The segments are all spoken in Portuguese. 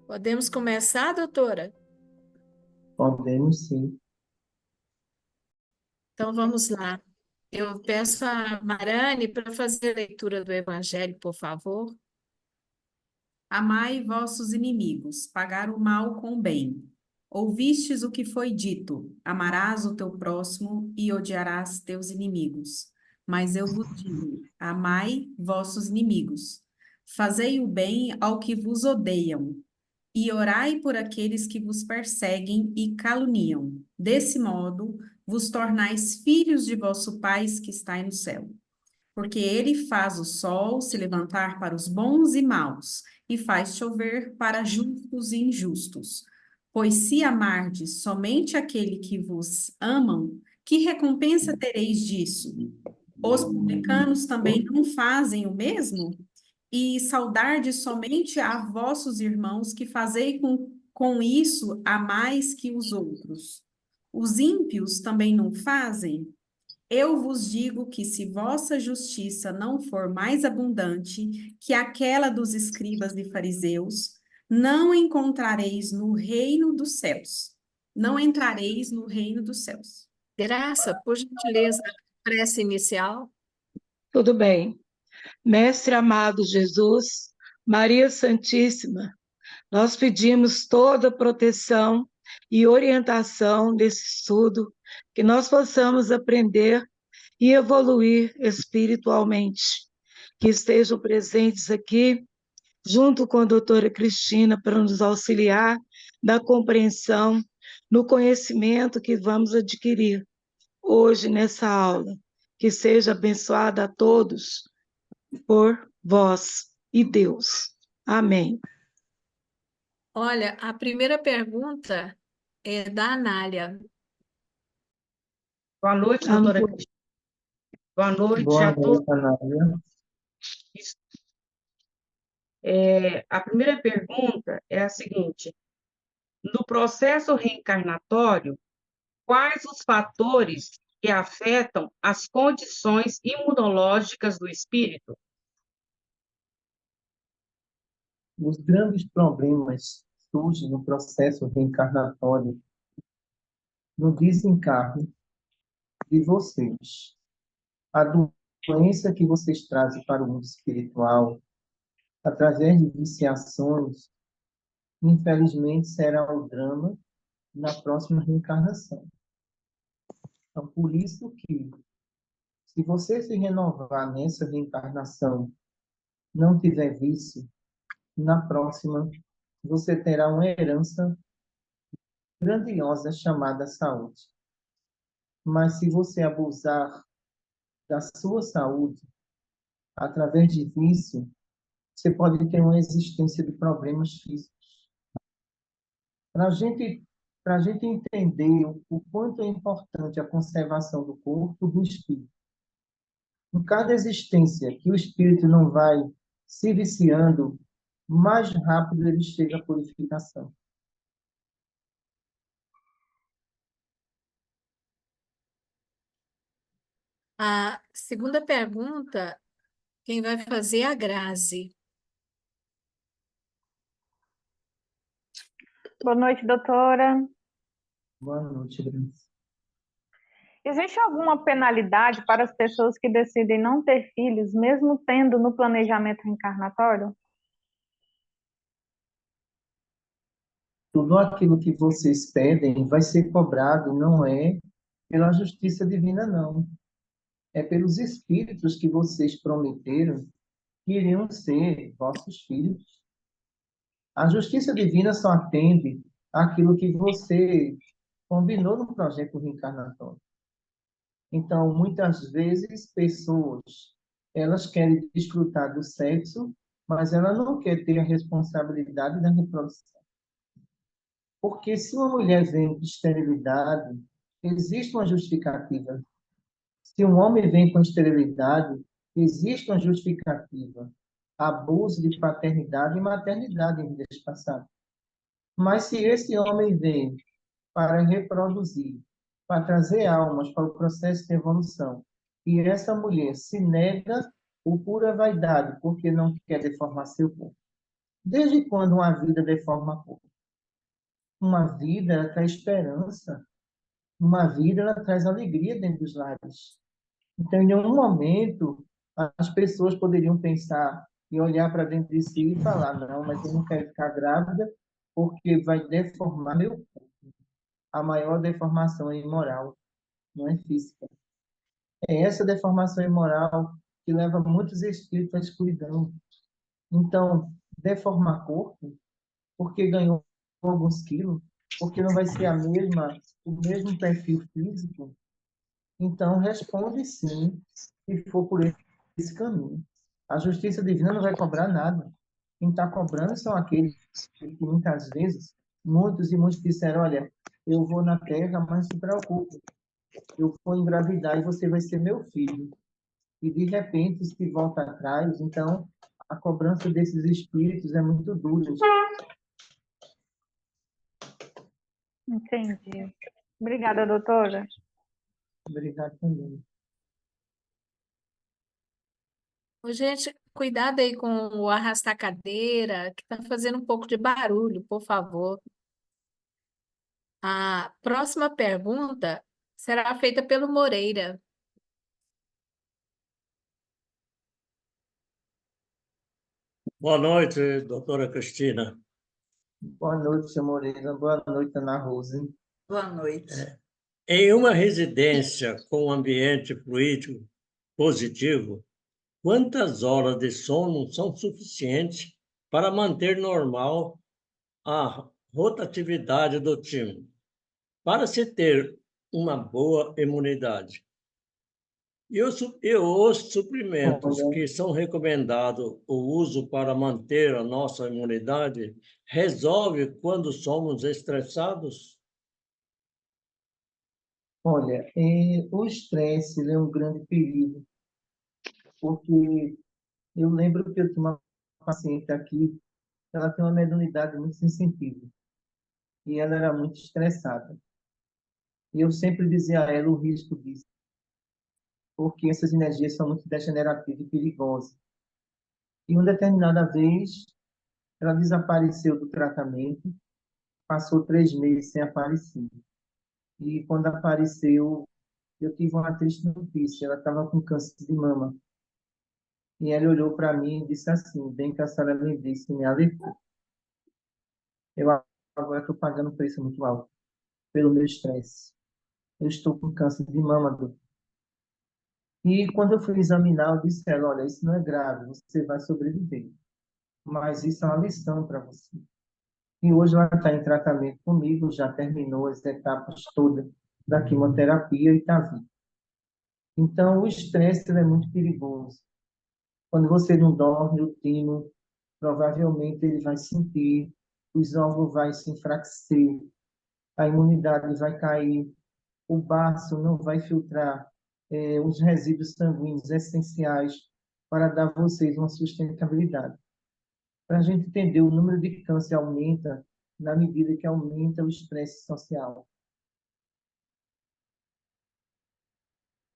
Podemos começar, doutora? Podemos sim. Então vamos lá. Eu peço a Marane para fazer a leitura do Evangelho, por favor. Amai vossos inimigos, pagar o mal com o bem. Ouvistes o que foi dito: amarás o teu próximo e odiarás teus inimigos. Mas eu vos digo: amai vossos inimigos. Fazei o bem ao que vos odeiam, e orai por aqueles que vos perseguem e caluniam. Desse modo, vos tornais filhos de vosso Pai que está no céu. Porque ele faz o sol se levantar para os bons e maus, e faz chover para justos e injustos. Pois se amardes somente aquele que vos amam, que recompensa tereis disso? Os publicanos também não fazem o mesmo? E saudardes somente a vossos irmãos, que fazei com isso a mais que os outros. Os ímpios também não fazem? Eu vos digo que se vossa justiça não for mais abundante que aquela dos escribas e fariseus, não encontrareis no reino dos céus. Não entrareis no reino dos céus. Graça, por gentileza, prece inicial. Tudo bem. Mestre amado Jesus, Maria Santíssima, nós pedimos toda a proteção e orientação desse estudo, que nós possamos aprender e evoluir espiritualmente. Que estejam presentes aqui, junto com a doutora Cristina, para nos auxiliar na compreensão, no conhecimento que vamos adquirir hoje nessa aula. Que seja abençoada a todos por vós e Deus. Amém. Olha, a primeira pergunta é da Anália. Boa noite, Amém. doutora Cristina. Boa noite Boa a todos. noite, Anália. A primeira pergunta é a seguinte: no processo reencarnatório, quais os fatores que afetam as condições imunológicas do espírito? Os grandes problemas surgem no processo reencarnatório, no desencarne de vocês. A doença que vocês trazem para o mundo espiritual, através de viciações, infelizmente será o drama na próxima reencarnação. Então, por isso que, se você se renovar nessa reencarnação, não tiver vício, na próxima você terá uma herança grandiosa chamada saúde. Mas se você abusar da sua saúde através de vício, você pode ter uma existência de problemas físicos. Para a gente entender o quanto é importante a conservação do corpo e do espírito. Em cada existência que o espírito não vai se viciando, mais rápido ele chega à purificação. A segunda pergunta, quem vai fazer é a Grazi. Boa noite, doutora. Boa noite, Graça. Existe alguma penalidade para as pessoas que decidem não ter filhos, mesmo tendo no planejamento reencarnatório? Tudo aquilo que vocês pedem vai ser cobrado, não é pela justiça divina, não. É pelos espíritos que vocês prometeram que iriam ser vossos filhos. A justiça divina só atende àquilo que você combinou no projeto reencarnatório. Então, muitas vezes, pessoas, elas querem desfrutar do sexo, mas ela não quer ter a responsabilidade da reprodução. Porque se uma mulher vem de esterilidade, existe uma justificativa. Se um homem vem com esterilidade, existe uma justificativa. Abuso de paternidade e maternidade em vidas passadas. Mas se esse homem vem para reproduzir, para trazer almas para o processo de evolução, e essa mulher se nega por pura vaidade, porque não quer deformar seu corpo, Desde quando uma vida deforma a cor? Uma vida, ela traz esperança. Uma vida, ela traz alegria dentro dos lares. Então, em nenhum momento, as pessoas poderiam pensar e olhar para dentro de si e falar, não, mas eu não quero ficar grávida porque vai deformar meu corpo. A maior deformação é imoral, não é física. É essa deformação imoral que leva muitos espíritos à escuridão. Então, deformar corpo, porque ganhou alguns quilos, porque não vai ser o mesmo perfil físico, então responde sim, se for por esse caminho. A justiça divina não vai cobrar nada. Quem está cobrando são aqueles que muitas vezes, muitos e muitos disseram, olha, eu vou na terra, mas não se preocupe, eu vou engravidar e você vai ser meu filho. E de repente se volta atrás, então a cobrança desses espíritos é muito dura. Entendi. Obrigada, doutora. Obrigado também. Ô, gente, cuidado aí com o arrastar cadeira, que está fazendo um pouco de barulho, por favor. A próxima pergunta será feita pelo Moreira. Boa noite, doutora Cristina. Boa noite, seu Moreira. Boa noite, Ana Rosa. Boa noite. Em uma residência com ambiente fluídico positivo, quantas horas de sono são suficientes para manter normal a rotatividade do time, para se ter uma boa imunidade? E os suprimentos Olha, que são recomendados o uso para manter a nossa imunidade resolve quando somos estressados? olha, o estresse ele é um grande perigo, porque eu lembro que eu tinha uma paciente aqui, ela tem uma mediunidade muito sensitiva, e ela era muito estressada. E eu sempre dizia a ela o risco disso, porque essas energias são muito degenerativas e perigosas. E uma determinada vez, ela desapareceu do tratamento, passou 3 meses sem aparecer. E quando apareceu, eu tive uma triste notícia. Ela estava com câncer de mama. E ela olhou para mim e disse assim, bem que a senhora me disse, me alertou. Eu agora estou pagando um preço muito alto pelo meu estresse. Eu estou com câncer de mama, doutor. E quando eu fui examinar, eu disse a ela, olha, isso não é grave, você vai sobreviver. Mas isso é uma lição para você. E hoje ela está em tratamento comigo, já terminou as etapas todas da quimioterapia e está viva. Então, o estresse ele é muito perigoso. Quando você não dorme, o timo, provavelmente ele vai sentir, os órgãos vão se enfraquecer, a imunidade vai cair, o baço não vai filtrar os resíduos sanguíneos essenciais para dar a vocês uma sustentabilidade. Para a gente entender, o número de câncer aumenta na medida que aumenta o estresse social.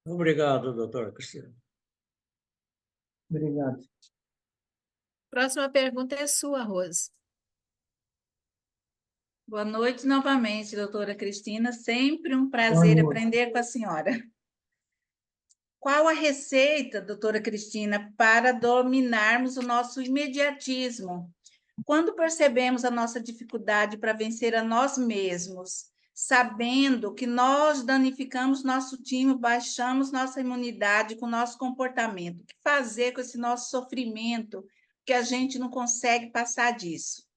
Obrigado, doutora Cristina. Obrigado. Próxima pergunta é sua, Rose. Boa noite novamente, doutora Cristina. Sempre um Boa prazer noite. aprender com a senhora. Qual a receita, doutora Cristina, para dominarmos o nosso imediatismo? Quando percebemos a nossa dificuldade para vencer a nós mesmos, sabendo que nós danificamos nosso time, baixamos nossa imunidade com nosso comportamento, o que fazer com esse nosso sofrimento que a gente não consegue passar disso?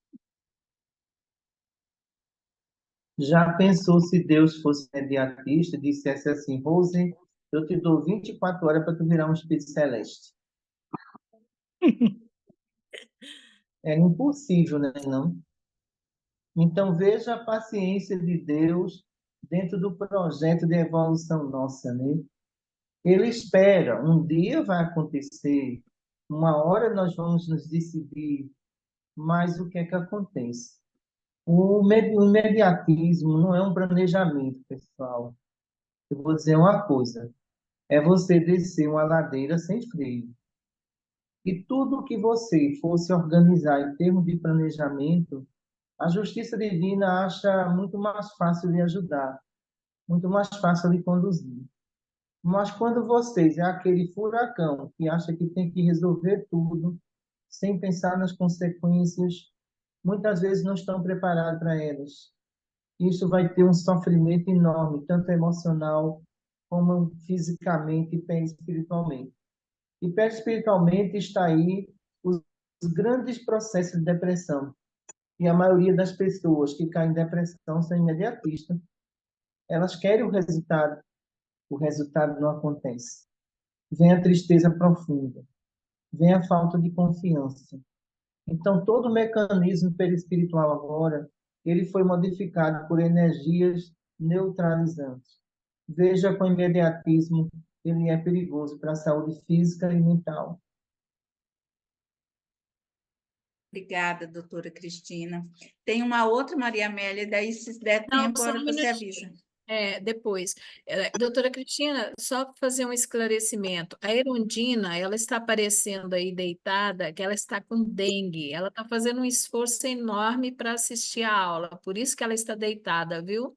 Já pensou se Deus fosse imediatista e dissesse assim, Rose, eu te dou 24 horas para tu virar um espírito celeste? É impossível, né? Não? Então, veja a paciência de Deus dentro do projeto de evolução nossa, né? Ele espera, um dia vai acontecer, uma hora nós vamos nos decidir, mas o que é que acontece? O imediatismo não é um planejamento, pessoal. Eu vou dizer uma coisa, é você descer uma ladeira sem freio. E tudo que você fosse organizar em termos de planejamento, a justiça divina acha muito mais fácil de ajudar, muito mais fácil de conduzir. Mas quando vocês é aquele furacão que acha que tem que resolver tudo, sem pensar nas consequências, muitas vezes não estão preparados para elas. Isso vai ter um sofrimento enorme, tanto emocional como fisicamente e espiritualmente. E espiritualmente está aí os grandes processos de depressão. E a maioria das pessoas que caem em depressão são imediatistas. Elas querem o resultado não acontece. Vem a tristeza profunda, vem a falta de confiança. Então, todo o mecanismo perispiritual agora, ele foi modificado por energias neutralizantes. Veja com imediatismo, ele é perigoso para a saúde física e mental. Obrigada, doutora Cristina. Tem uma outra Maria Amélia, daí se der Não, tempo, só agora um você minutinho. avisa. Depois. Doutora Cristina, só para fazer um esclarecimento. A Erundina, ela está aparecendo aí deitada, que ela está com dengue. Ela está fazendo um esforço enorme para assistir a aula, por isso que ela está deitada, viu?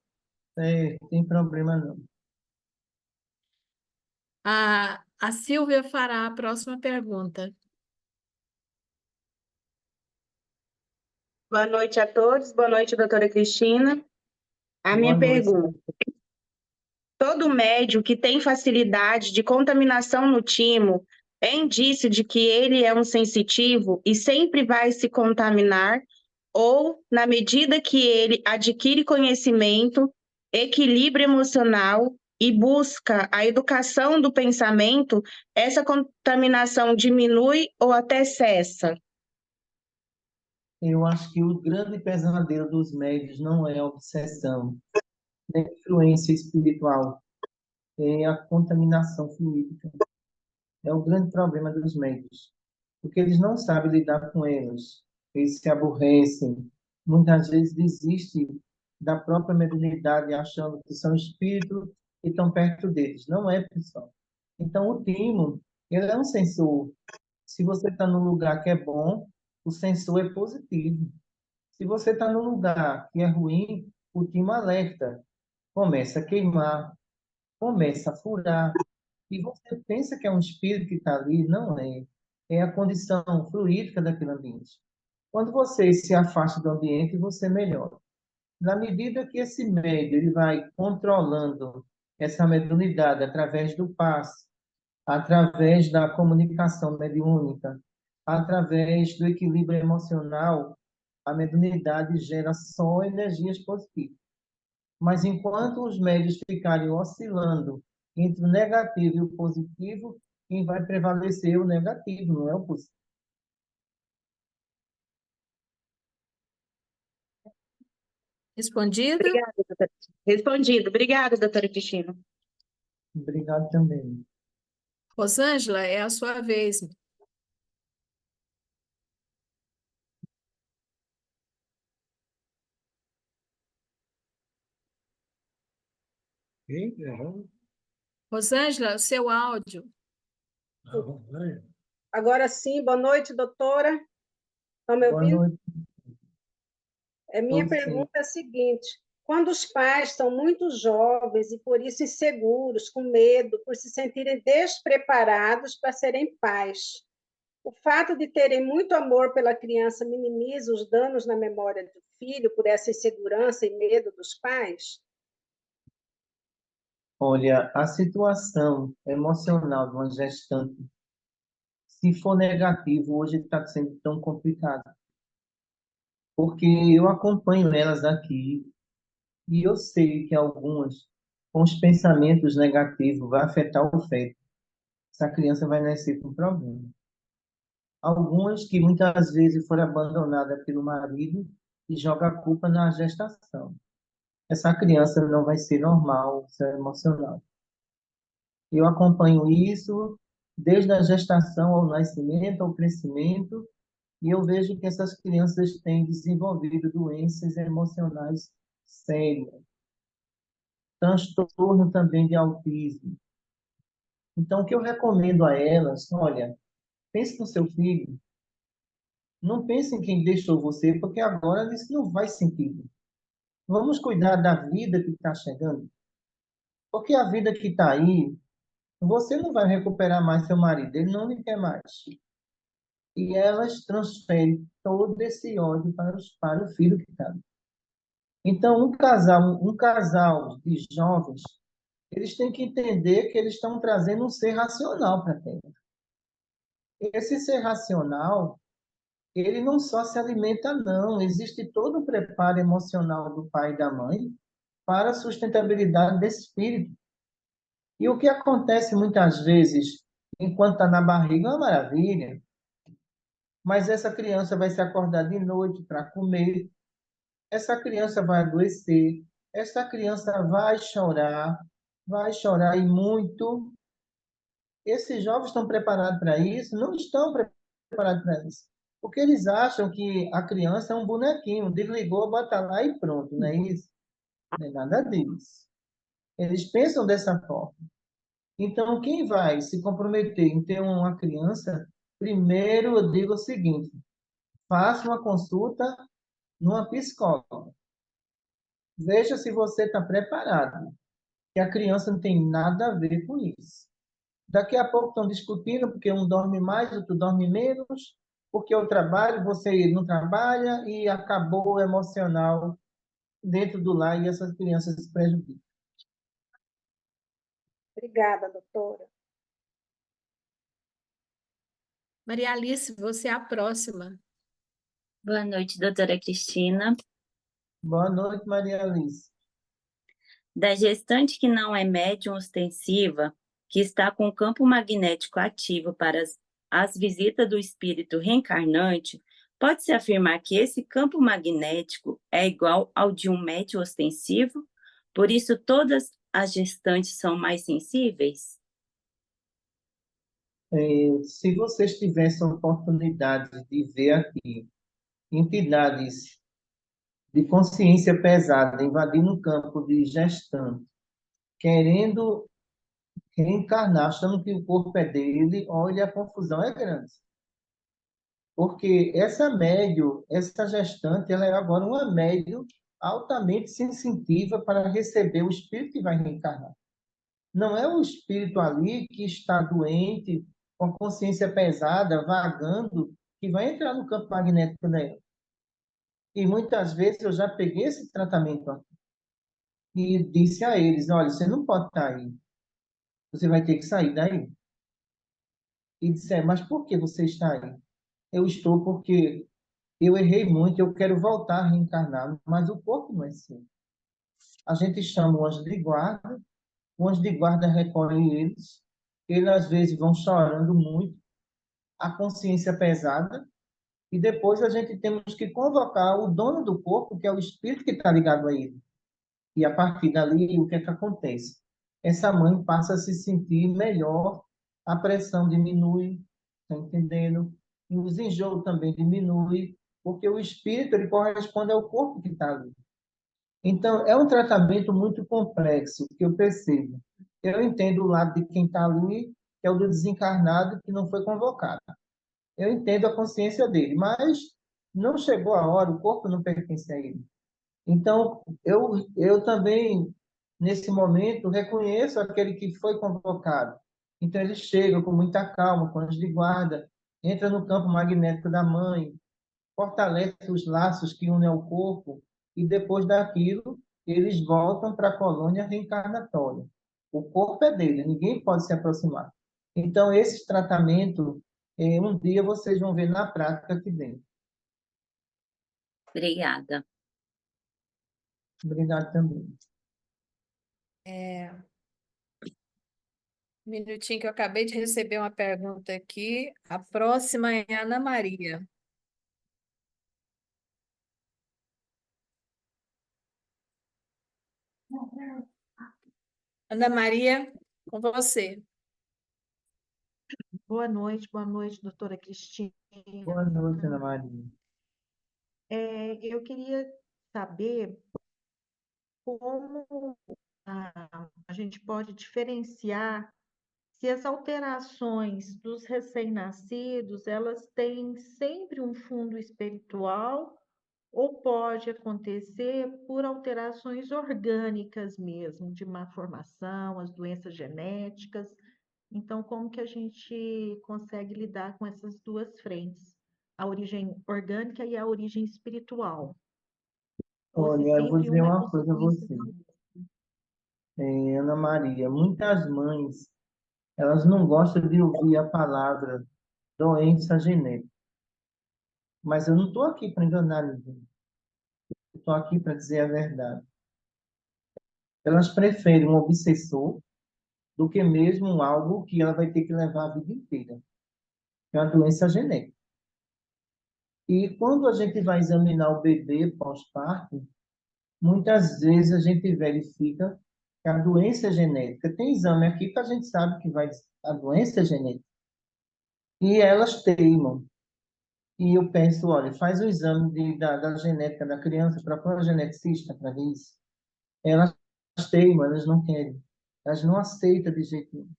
Tem problema não. A Silvia fará a próxima pergunta. Boa noite a todos. Boa noite, doutora Cristina. A Boa minha noite. pergunta: todo médium que tem facilidade de contaminação no timo é indício de que ele é um sensitivo e sempre vai se contaminar? Ou, na medida que ele adquire conhecimento, equilíbrio emocional e busca a educação do pensamento, essa contaminação diminui ou até cessa? Eu acho que o grande pesadelo dos médios não é a obsessão, nem a influência espiritual, é a contaminação fluídica. É o grande problema dos médios, porque eles não sabem lidar com eles. Eles se aborrecem, muitas vezes desistem da própria mediunidade, achando que são espíritos e estão perto deles. Não é, pessoal. Então, o timo, ele é um sensor. Se você está num lugar que é bom, o sensor é positivo. Se você está num lugar que é ruim, o timo alerta. Começa a queimar, começa a furar. E você pensa que é um espírito que está ali, não é. É a condição fluídica daquele ambiente. Quando você se afasta do ambiente, você melhora. Na medida que esse médio ele vai controlando essa mediunidade através do passe, através da comunicação mediúnica, através do equilíbrio emocional, a mediunidade gera só energias positivas. Mas enquanto os médios ficarem oscilando entre o negativo e o positivo, quem vai prevalecer é o negativo, não é o positivo. Respondido? Obrigada, doutora. Respondido. Obrigada, doutora Cristina. Obrigado também. Rosângela, é a sua vez. Quem? Errou? Rosângela, seu áudio. Vai. Agora sim, boa noite, doutora. Estão me Boa ouvindo? noite. Minha Todos sim. pergunta é a seguinte: quando os pais são muito jovens e por isso inseguros, com medo, por se sentirem despreparados para serem pais, o fato de terem muito amor pela criança minimiza os danos na memória do filho por essa insegurança e medo dos pais? Olha, a situação emocional de uma gestante, se for negativo, hoje está sendo tão complicado. Porque eu acompanho elas aqui e eu sei que algumas, com os pensamentos negativos, vai afetar o feto. Essa criança vai nascer com problema. Algumas que muitas vezes foram abandonadas pelo marido e joga a culpa na gestação. Essa criança não vai ser normal, isso é emocional. Eu acompanho isso desde a gestação ao nascimento, ao crescimento, e eu vejo que essas crianças têm desenvolvido doenças emocionais sérias, transtorno também de autismo. Então, o que eu recomendo a elas, olha, Pense no seu filho. Não pense em quem deixou você, porque agora isso não faz sentido. Vamos cuidar da vida que está chegando. Porque a vida que está aí, você não vai recuperar mais seu marido, ele não lhe quer mais. E elas transferem todo esse ódio para o filho que está ali. Então, um casal de jovens, eles têm que entender que eles estão trazendo um ser racional para a Terra. Esse ser racional, ele não só se alimenta, não. Existe todo o preparo emocional do pai e da mãe para a sustentabilidade desse espírito. E o que acontece muitas vezes, enquanto está na barriga, é uma maravilha, mas essa criança vai se acordar de noite para comer, essa criança vai adoecer, essa criança vai chorar e muito. Esses jovens estão preparados para isso? Não estão preparados para isso. Porque eles acham que a criança é um bonequinho, desligou, bota lá e pronto, não é isso? Não é nada disso. Eles pensam dessa forma. Então, quem vai se comprometer em ter uma criança, primeiro eu digo o seguinte: faça uma consulta numa psicóloga. Veja se você está preparado, que a criança não tem nada a ver com isso. Daqui a pouco estão discutindo porque um dorme mais, outro dorme menos, porque eu trabalho, você não trabalha, e acabou o emocional dentro do lar e essas crianças se prejudicam. Obrigada, doutora. Maria Alice, você é a próxima. Boa noite, doutora Cristina. Boa noite, Maria Alice. Da gestante que não é médium ostensiva, que está com o campo magnético ativo para as visitas do espírito reencarnante, pode-se afirmar que esse campo magnético é igual ao de um médium ostensivo? Por isso, todas as gestantes são mais sensíveis? Se vocês tivessem a oportunidade de ver aqui entidades de consciência pesada invadindo o campo de gestante, querendo reencarnar, achando que o corpo é dele, olha, a confusão é grande. Porque essa gestante, ela é agora uma médium altamente sensitiva para receber o espírito que vai reencarnar. Não é o espírito ali que está doente, com consciência pesada, vagando, que vai entrar no campo magnético dela. E muitas vezes eu já peguei esse tratamento aqui e disse a eles: olha, você não pode estar aí, você vai ter que sair daí. E disseram: mas por que você está aí? Eu estou porque eu errei muito, eu quero voltar a reencarnar, mas o corpo não é seu. A gente chama o anjo de guarda recolhe eles às vezes vão chorando muito, a consciência pesada, e depois a gente temos que convocar o dono do corpo, que é o espírito que está ligado a ele. E a partir dali, o que é que acontece? Essa mãe passa a se sentir melhor, a pressão diminui, está entendendo? E os enjoos também diminuem, porque o espírito ele corresponde ao corpo que está ali. Então, é um tratamento muito complexo, que eu percebo. Eu entendo o lado de quem está ali, que é o do desencarnado, que não foi convocado. Eu entendo a consciência dele, mas não chegou a hora, o corpo não pertence a ele. Então, eu também, nesse momento, reconheço aquele que foi convocado. Então, ele chega com muita calma, com anjo de guarda, entra no campo magnético da mãe, fortalece os laços que unem ao corpo, e depois daquilo, eles voltam para a colônia reencarnatória. O corpo é dele, ninguém pode se aproximar. Então, esse tratamento, um dia vocês vão ver na prática aqui dentro. Obrigada. Obrigado também. Um minutinho que eu acabei de receber uma pergunta aqui. A próxima é a Ana Maria. Ana Maria, com você. Boa noite, doutora Cristina. Boa noite, Ana Maria. Eu queria saber como a gente pode diferenciar se as alterações dos recém-nascidos, elas têm sempre um fundo espiritual ou pode acontecer por alterações orgânicas mesmo, de má formação, as doenças genéticas. Então, como que a gente consegue lidar com essas duas frentes, a origem orgânica e a origem espiritual? Ou se Olha, eu vou sempre dizer uma é uma coisa a consequência você, da outra? Ana Maria. Muitas mães, elas não gostam de ouvir a palavra doença genética. Mas eu não estou aqui para enganar ninguém. Eu estou aqui para dizer a verdade. Elas preferem um obsessor do que mesmo algo que ela vai ter que levar a vida inteira, que é uma doença genética. E quando a gente vai examinar o bebê pós-parto, muitas vezes a gente verifica que a doença é genética. Tem exame aqui que a gente sabe que a doença é genética. E elas teimam. E eu penso, olha, faz o exame da genética da criança para pôr a geneticista para ver isso. Elas teimam, elas não querem. Elas não aceitam de jeito nenhum.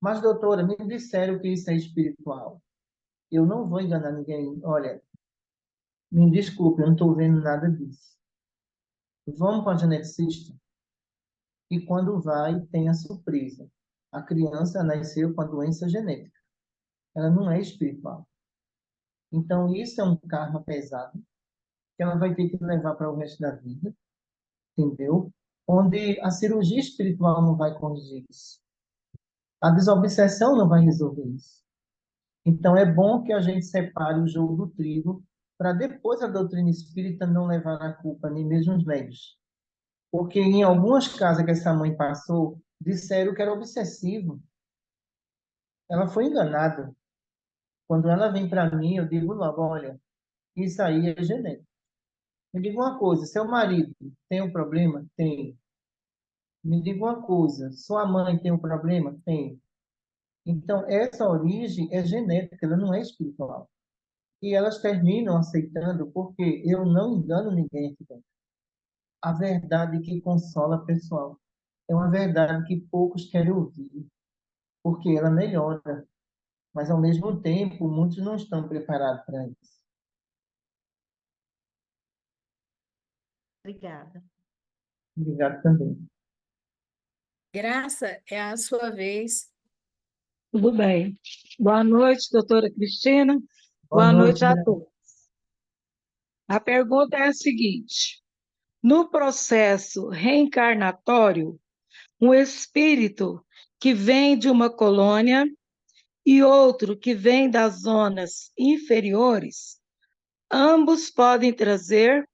Mas, doutora, me disseram que isso é espiritual. Eu não vou enganar ninguém. Olha, me desculpe, eu não estou vendo nada disso. Vamos para a geneticista. E quando vai, tem a surpresa. A criança nasceu com a doença genética. Ela não é espiritual. Então, isso é um karma pesado que ela vai ter que levar para o resto da vida, entendeu? Onde a cirurgia espiritual não vai corrigir isso. A desobsessão não vai resolver isso. Então, é bom que a gente separe o jogo do trigo para depois a doutrina espírita não levar a culpa nem mesmo os médios. Porque em algumas casas que essa mãe passou, disseram que era obsessivo. Ela foi enganada. Quando ela vem para mim, eu digo logo, olha, isso aí é genético. Me diga uma coisa, seu marido tem um problema? Tem. Me diga uma coisa, sua mãe tem um problema? Tem. Então, essa origem é genética, ela não é espiritual. E elas terminam aceitando porque eu não engano ninguém aqui dentro. A verdade que consola pessoal é uma verdade que poucos querem ouvir, porque ela melhora, mas ao mesmo tempo muitos não estão preparados para isso. Obrigada. Obrigado também. Graça, é a sua vez. Tudo bem. Boa noite, doutora Cristina. Boa Boa noite, noite a Graça. todos. A pergunta é a seguinte: no processo reencarnatório, um espírito que vem de uma colônia e outro que vem das zonas inferiores, ambos podem trazer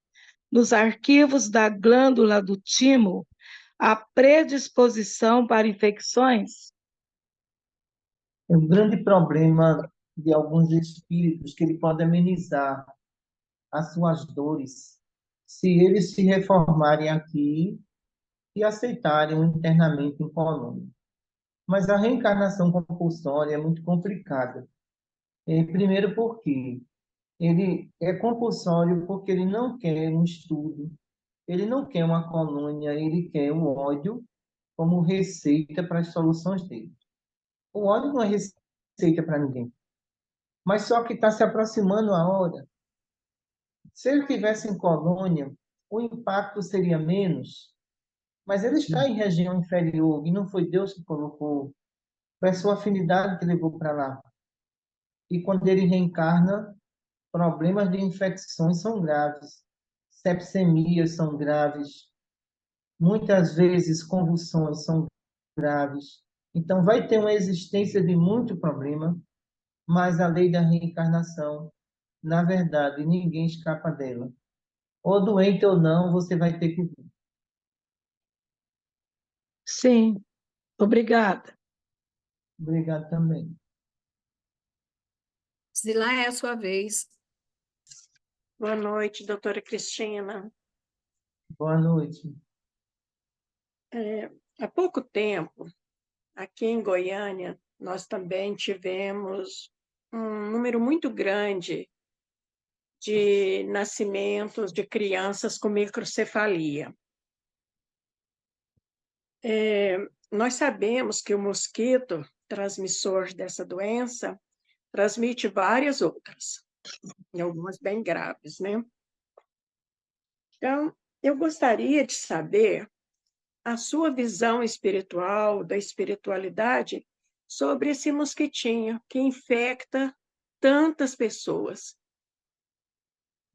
nos arquivos da glândula do timo a predisposição para infecções? É um grande problema de alguns espíritos que ele pode amenizar as suas dores se eles se reformarem aqui e aceitarem o internamento em colônia. Mas a reencarnação compulsória é muito complicada. Primeiro porque ele é compulsório porque ele não quer um estudo, ele não quer uma colônia, ele quer o ódio como receita para as soluções dele. O ódio não é receita para ninguém. Mas só que está se aproximando a hora. Se ele tivesse em colônia, o impacto seria menos, mas ele está em região inferior e não foi Deus que colocou, foi a sua afinidade que levou para lá. E quando ele reencarna, problemas de infecções são graves, sepsemias são graves, muitas vezes convulsões são graves. Então vai ter uma existência de muito problema, mas a lei da reencarnação, na verdade, ninguém escapa dela. Ou doente ou não, você vai ter que vir. Sim, obrigada. Obrigado também. Zilá, é a sua vez. Boa noite, doutora Cristina. Boa noite. Há pouco tempo, aqui em Goiânia, nós também tivemos um número muito grande de nascimentos de crianças com microcefalia. Nós sabemos que o mosquito transmissor dessa doença, transmite várias outras, e algumas bem graves, né? Então, eu gostaria de saber a sua visão espiritual, da espiritualidade, sobre esse mosquitinho que infecta tantas pessoas.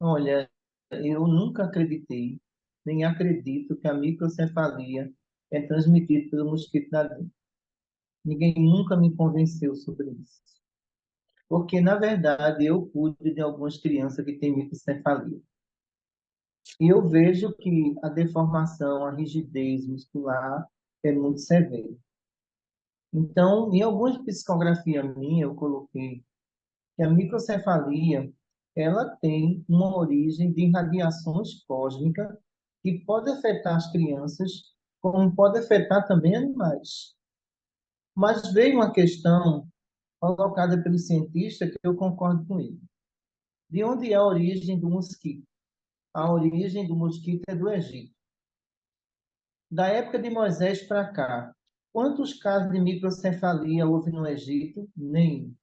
Olha, eu nunca acreditei, nem acredito que a microcefalia é transmitida pelo mosquito da dengue. Ninguém nunca me convenceu sobre isso. Porque, na verdade, eu cuido de algumas crianças que têm microcefalia. E eu vejo que a deformação, a rigidez muscular é muito severa. Então, em algumas psicografias minhas, eu coloquei que a microcefalia ela tem uma origem de radiações cósmicas que pode afetar as crianças, como pode afetar também animais. Mas veio uma questão colocada pelo cientista que eu concordo com ele. De onde é a origem do mosquito? A origem do mosquito é do Egito. Da época de Moisés para cá, quantos casos de microcefalia houve no Egito? Nenhum.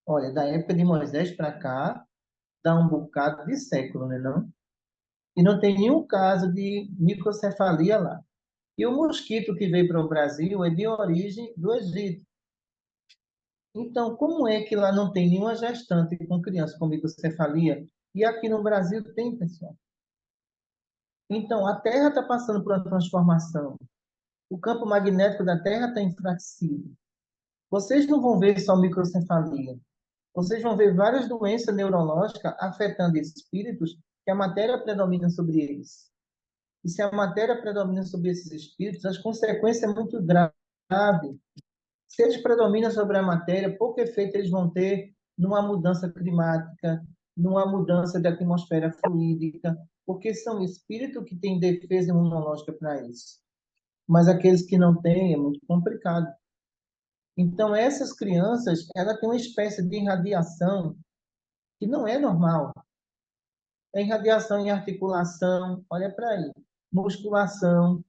Olha, da época de Moisés para cá, dá um bocado de século, né, não? E não tem nenhum caso de microcefalia lá. E o mosquito que veio para o Brasil é de origem do Egito. Então, como é que lá não tem nenhuma gestante com criança com microcefalia? E aqui no Brasil tem, pessoal. Então, a Terra está passando por uma transformação. O campo magnético da Terra está enfraquecido. Vocês não vão ver só microcefalia. Vocês vão ver várias doenças neurológicas afetando espíritos que a matéria predomina sobre eles. E se a matéria predomina sobre esses espíritos, as consequências são muito graves. Se eles predominam sobre a matéria, pouco efeito eles vão ter numa mudança climática, numa mudança da atmosfera fluídica, porque são espíritos que têm defesa imunológica para isso. Mas aqueles que não têm, é muito complicado. Então, essas crianças, ela têm uma espécie de irradiação que não é normal. É irradiação em articulação, olha para aí, musculação.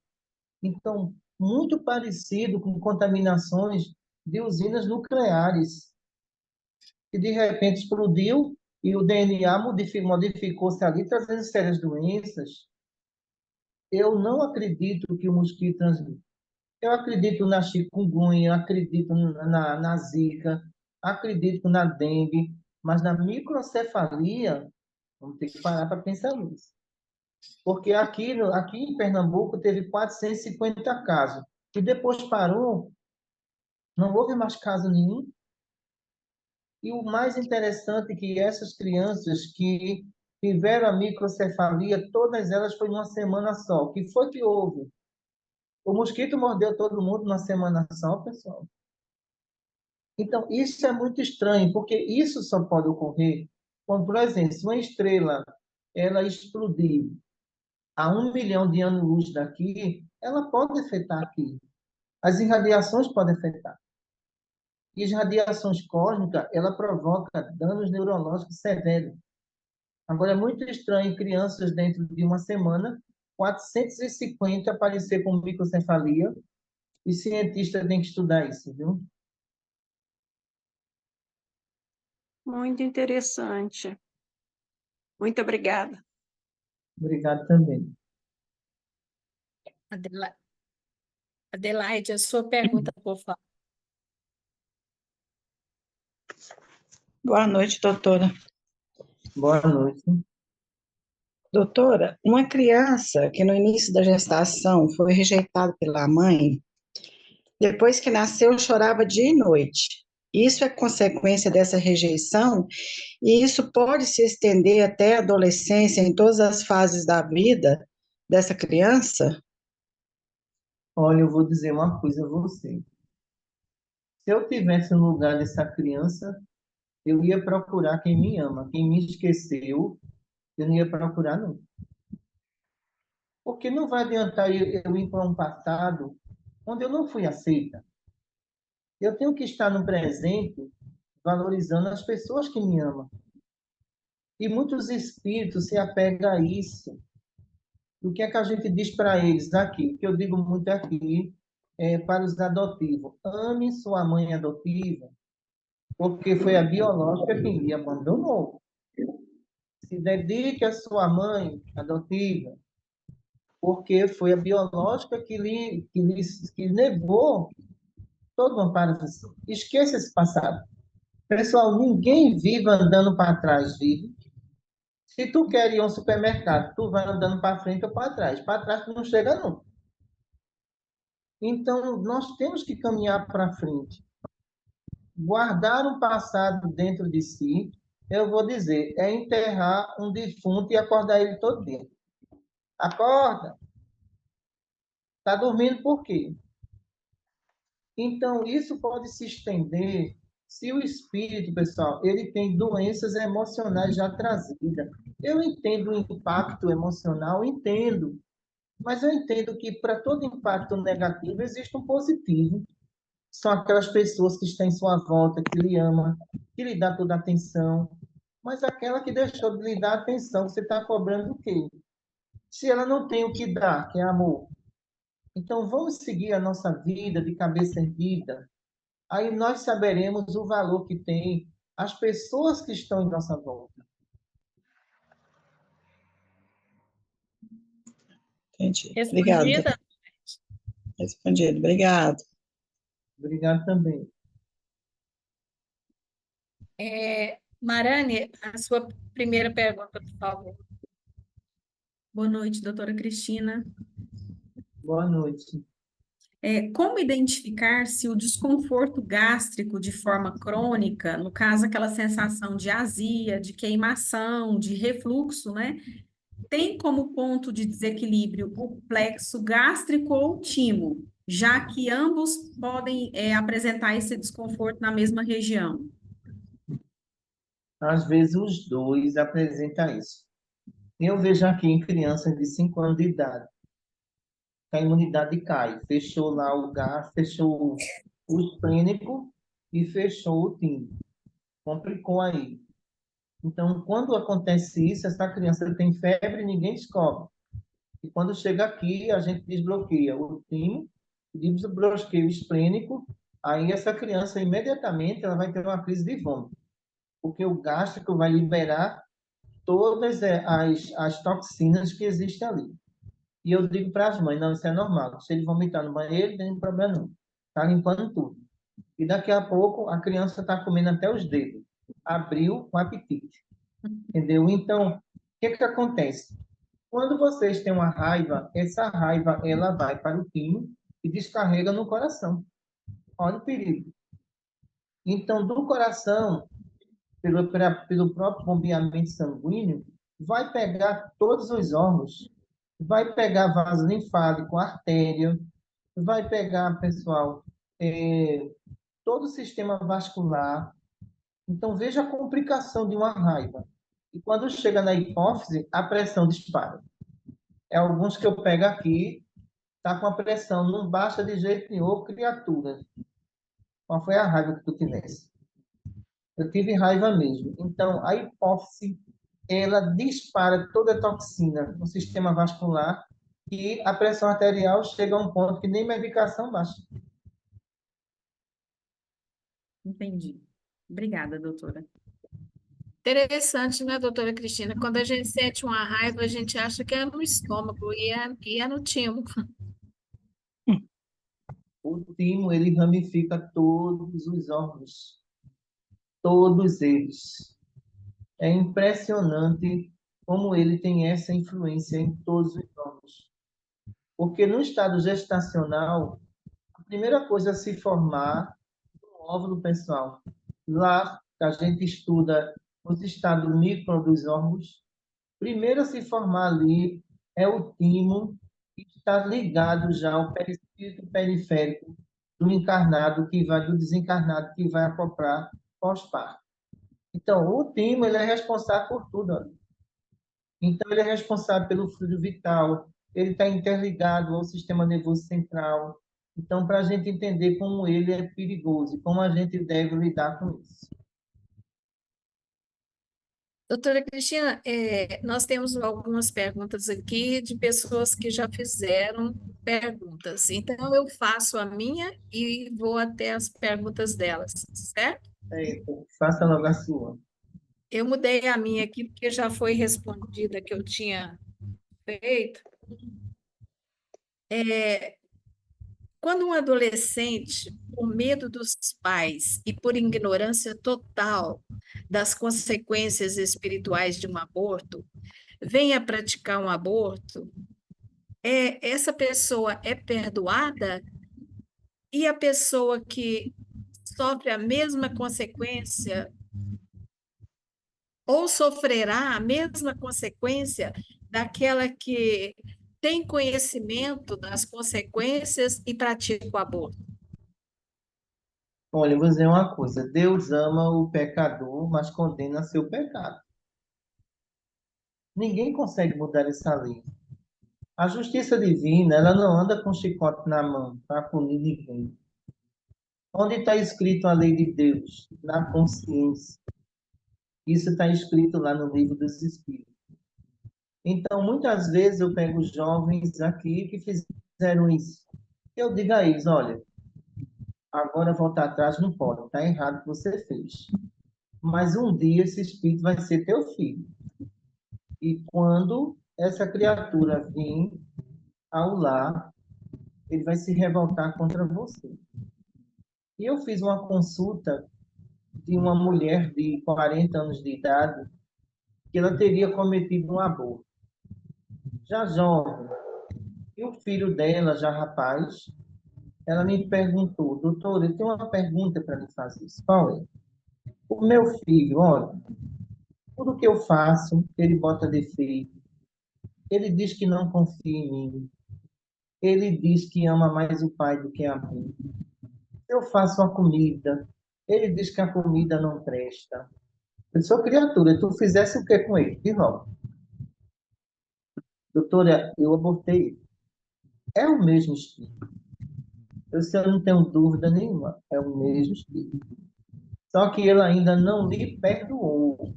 Então, muito parecido com contaminações de usinas nucleares, que de repente explodiu e o DNA modificou-se ali, trazendo sérias doenças. Eu não acredito que o mosquito transmite. Eu acredito na chikungunya, acredito na zika, acredito na dengue, mas na microcefalia, vamos ter que parar para pensar nisso. Porque aqui em Pernambuco teve 450 casos, e depois parou, não houve mais caso nenhum. E o mais interessante é que essas crianças que tiveram a microcefalia, todas elas foi numa semana só. O que foi que houve? O mosquito mordeu todo mundo numa semana só, pessoal. Então, isso é muito estranho, porque isso só pode ocorrer quando, por exemplo, se uma estrela ela explodir a 1 milhão de anos-luz daqui, ela pode afetar aqui. As irradiações podem afetar. E as radiações cósmicas, ela provoca danos neurológicos severos. Agora, é muito estranho crianças dentro de uma semana, 450 aparecer com microcefalia, e cientistas têm que estudar isso, viu? Muito interessante. Muito obrigada. Obrigado também. Adelaide, a sua pergunta, por favor. Boa noite, doutora. Boa noite. Doutora, uma criança que no início da gestação foi rejeitada pela mãe, depois que nasceu chorava dia e noite. Isso é consequência dessa rejeição e isso pode se estender até a adolescência, em todas as fases da vida dessa criança? Olha, eu vou dizer uma coisa a você. Se eu tivesse no lugar dessa criança, eu ia procurar quem me ama. Quem me esqueceu, eu não ia procurar, não. Porque não vai adiantar eu ir para um passado onde eu não fui aceita. Eu tenho que estar no presente, valorizando as pessoas que me amam. E muitos espíritos se apegam a isso. O que é que a gente diz para eles aqui? O que eu digo muito aqui, para os adotivos. Ame sua mãe adotiva, porque foi a biológica que lhe abandonou. Se dedique à sua mãe adotiva, porque foi a biológica que levou todo o amparo. Esqueça esse passado. Pessoal, ninguém vive andando para trás, vive. Se tu quer ir a um supermercado, tu vai andando para frente ou para trás. Para trás tu não chega nunca. Então, nós temos que caminhar para frente. Guardar um passado dentro de si, eu vou dizer, é enterrar um defunto e acordar ele todo dia. Acorda. Está dormindo por quê? Então, isso pode se estender se o espírito, pessoal, ele tem doenças emocionais já trazidas. Eu entendo o impacto emocional, entendo. Mas eu entendo que para todo impacto negativo existe um positivo. São aquelas pessoas que estão em sua volta, que lhe ama, que lhe dá toda a atenção. Mas aquela que deixou de lhe dar atenção, você está cobrando o quê? Se ela não tem o que dar, que é amor. Então, vamos seguir a nossa vida de cabeça erguida. Aí nós saberemos o valor que tem as pessoas que estão em nossa volta. Entendi. Obrigada. Respondida? Respondido. Obrigado. Obrigado também. Marane, a sua primeira pergunta, por favor. Boa noite, doutora Cristina. Boa noite. Como identificar se o desconforto gástrico de forma crônica, no caso, aquela sensação de azia, de queimação, de refluxo, né? Tem como ponto de desequilíbrio o plexo gástrico ou o timo, já que ambos podem apresentar esse desconforto na mesma região? Às vezes os dois apresentam isso. Eu vejo aqui em crianças de 5 anos de idade, que a imunidade cai. Fechou lá o gás, fechou o esplênico e fechou o timo. Complicou aí. Então, quando acontece isso, essa criança tem febre e ninguém descobre. E quando chega aqui, a gente desbloqueia o timo, desbloqueia o esplênico, aí essa criança imediatamente ela vai ter uma crise de vômito, porque o gástrico vai liberar todas as toxinas que existem ali. E eu digo para as mães, não, isso é normal. Se ele vomitar no banheiro, não tem problema não. Está limpando tudo. E daqui a pouco a criança está comendo até os dedos. Abriu com apetite. Entendeu? Então, o que acontece? Quando vocês têm uma raiva, essa raiva ela vai para o timo e descarrega no coração. Olha o perigo. Então, do coração, pelo próprio bombeamento sanguíneo, vai pegar todos os órgãos, vai pegar vaso linfático, artéria, vai pegar, pessoal, todo o sistema vascular. Então, veja a complicação de uma raiva. E quando chega na hipófise, a pressão dispara. Alguns que eu pego aqui, tá com a pressão, não baixa de jeito nenhum. Ô, criatura, qual foi a raiva que tu tivesse? Eu tive raiva mesmo. Então, a hipófise, ela dispara toda a toxina no sistema vascular e a pressão arterial chega a um ponto que nem medicação baixa. Entendi. Obrigada, doutora. Interessante, né, doutora Cristina? Quando a gente sente uma raiva, a gente acha que é no estômago e é no timo. O timo, ele ramifica todos os órgãos. Todos eles. É impressionante como ele tem essa influência em todos os órgãos. Porque no estado gestacional, a primeira coisa a se formar no óvulo, pessoal. Lá a gente estuda os estados micro dos órgãos. Primeiro a se formar ali é o timo, que está ligado já ao perispírito periférico do encarnado, do desencarnado, que vai acoplar pós-parto. Então, o timo, ele é responsável por tudo. Olha. Então, ele é responsável pelo fluido vital, ele está interligado ao sistema nervoso central. Então, para a gente entender como ele é perigoso e como a gente deve lidar com isso. Doutora Cristina, nós temos algumas perguntas aqui de pessoas que já fizeram perguntas. Então, eu faço a minha e vou até as perguntas delas, certo? Então, faça logo a sua. Eu mudei a minha aqui porque já foi respondida que eu tinha feito. Quando um adolescente, por medo dos pais e por ignorância total das consequências espirituais de um aborto, vem a praticar um aborto, essa pessoa é perdoada e a pessoa que sofre a mesma consequência ou sofrerá a mesma consequência daquela que tem conhecimento das consequências e pratica o aborto. Olha, eu vou dizer uma coisa: Deus ama o pecador, mas condena seu pecado. Ninguém consegue mudar essa lei. A justiça divina, ela não anda com chicote na mão para punir ninguém. Onde está escrito a lei de Deus? Na consciência. Isso está escrito lá no livro dos Espíritos. Então, muitas vezes eu pego jovens aqui que fizeram isso. Eu digo a eles: olha, agora voltar atrás não pode, está errado o que você fez. Mas um dia esse espírito vai ser teu filho. E quando essa criatura vir ao lar, ele vai se revoltar contra você. E eu fiz uma consulta de uma mulher de 40 anos de idade que ela teria cometido um aborto. Já jovem. E o filho dela, já rapaz, ela me perguntou: doutor, eu tenho uma pergunta para lhe fazer. Qual é? O meu filho, olha, tudo que eu faço, ele bota defeito. Ele diz que não confia em mim. Ele diz que ama mais o pai do que a mim. Eu faço uma comida. Ele diz que a comida não presta. Eu sou criatura. Tu fizesse o que com ele? De volta. Doutora, eu abortei. É o mesmo espírito. Eu não tenho dúvida nenhuma. É o mesmo espírito. Só que ele ainda não lhe perdoou.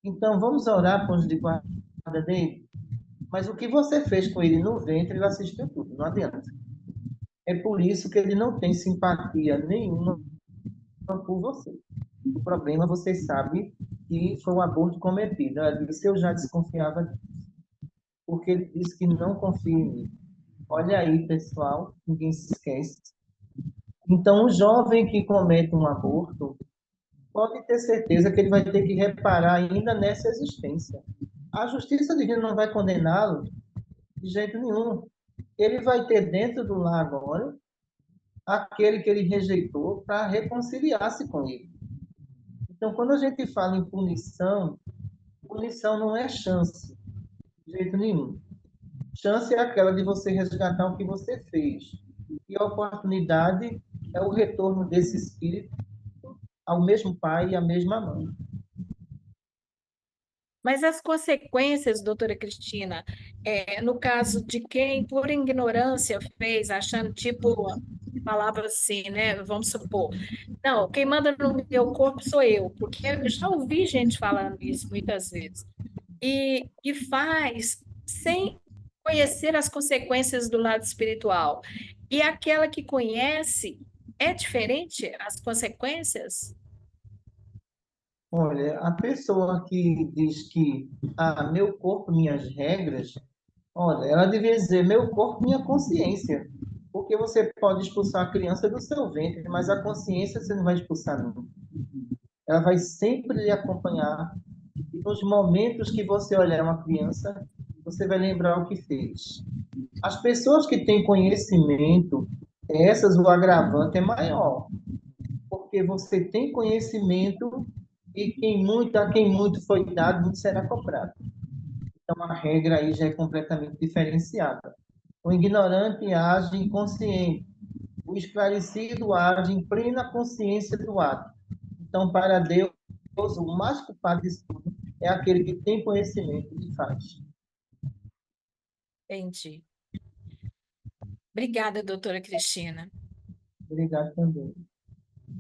Então, vamos orar por de guarda dele? Mas o que você fez com ele no ventre, ele assistiu tudo. Não adianta. É por isso que ele não tem simpatia nenhuma por você. O problema, você sabe, que foi um aborto cometido. Ela disse: eu já desconfiava disso, porque ele disse que não confia em mim. Olha aí, pessoal, ninguém se esquece. Então, o jovem que comete um aborto, pode ter certeza que ele vai ter que reparar ainda nessa existência. A justiça divina não vai condená-lo de jeito nenhum. Ele vai ter dentro do lar agora aquele que ele rejeitou para reconciliar-se com ele. Então, quando a gente fala em punição, punição não é chance, de jeito nenhum. Chance é aquela de você resgatar o que você fez. E a oportunidade é o retorno desse espírito ao mesmo pai e à mesma mãe. Mas as consequências, doutora Cristina, no caso de quem, por ignorância, fez, achando, tipo, falava assim, né? Vamos supor, não, quem manda no meu corpo sou eu, porque eu já ouvi gente falando isso muitas vezes. E faz sem conhecer as consequências do lado espiritual. E aquela que conhece, é diferente as consequências? Olha, a pessoa que diz que meu corpo, minhas regras, olha, ela devia dizer meu corpo, minha consciência. Porque você pode expulsar a criança do seu ventre, mas a consciência você não vai expulsar nunca. Ela vai sempre lhe acompanhar. E nos momentos que você olhar uma criança, você vai lembrar o que fez. As pessoas que têm conhecimento, essas o agravante é maior. Porque você tem conhecimento e a quem muito foi dado, muito será cobrado. Então, a regra aí já é completamente diferenciada. O ignorante age inconsciente. O esclarecido age em plena consciência do ato. Então, para Deus, o mais culpado disso tudo é aquele que tem conhecimento e faz. Entendi. Obrigada, doutora Cristina. Obrigado também.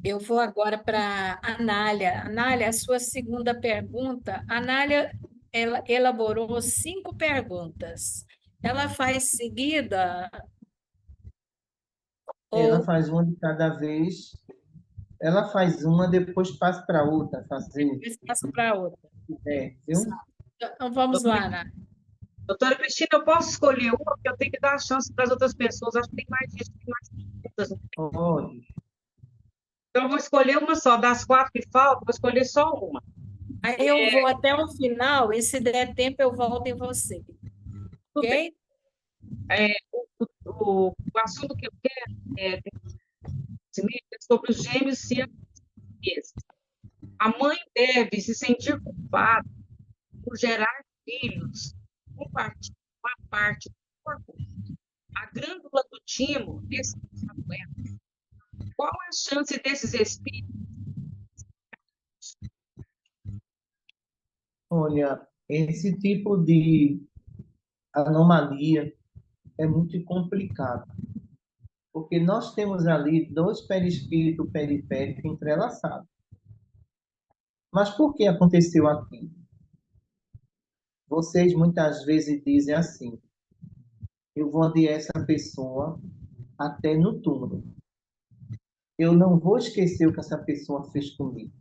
Eu vou agora para a Anália. Anália, a sua segunda pergunta. A Anália, ela elaborou 5 perguntas. Ela faz seguida Ela ou faz uma de cada vez. Ela faz uma, depois passa para outra fazer. depois passa para outra? Viu? Então, vamos lá, Anália. Doutora Cristina, eu posso escolher uma, porque eu tenho que dar a chance para as outras pessoas. Acho que tem mais gente, tem mais perguntas. Pode. Então, eu vou escolher uma só. Das 4 que faltam, vou escolher só uma. Aí eu vou até o final e, se der tempo, eu volto em você. Ok? O assunto que eu quero é sobre os gêmeos siameses. A mãe deve se sentir culpada por gerar filhos compartilhando uma parte do corpo. A glândula do timo desse doente. Qual a chance desses espíritos? Olha, esse tipo de anomalia é muito complicado, porque nós temos ali 2 perispírito periférico entrelaçados. Mas por que aconteceu aqui? Vocês muitas vezes dizem assim: eu vou de essa pessoa até no túmulo. Eu não vou esquecer o que essa pessoa fez comigo.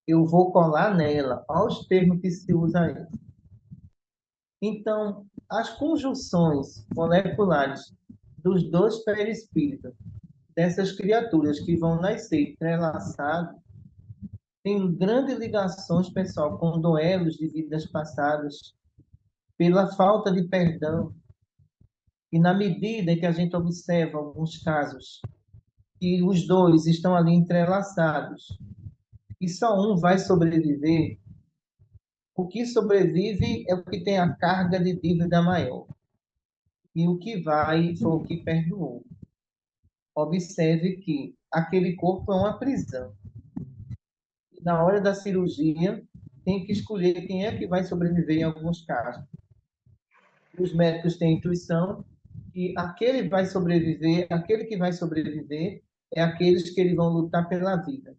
Eu vou colar nela, aos termos que se usa aí. Então, as conjunções moleculares dos 2 perispíritos, dessas criaturas que vão nascer entrelaçadas, tem grandes ligações, pessoal, com duelos de vidas passadas, pela falta de perdão. E na medida em que a gente observa alguns casos, que os 2 estão ali entrelaçados, e só um vai sobreviver, o que sobrevive é o que tem a carga de dívida maior. E o que vai foi o que perdoou. Observe que aquele corpo é uma prisão. Na hora da cirurgia, tem que escolher quem é que vai sobreviver em alguns casos. Os médicos têm a intuição que aquele que vai sobreviver é aqueles que eles vão lutar pela vida.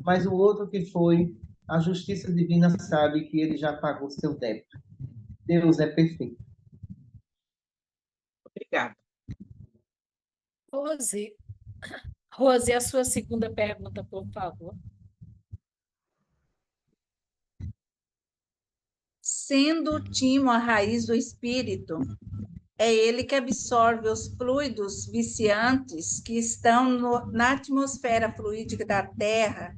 Mas o outro que foi, a justiça divina sabe que ele já pagou seu débito. Deus é perfeito. Obrigada. Rose, a sua segunda pergunta, por favor. Sendo o timo a raiz do espírito, é ele que absorve os fluidos viciantes que estão na atmosfera fluídica da Terra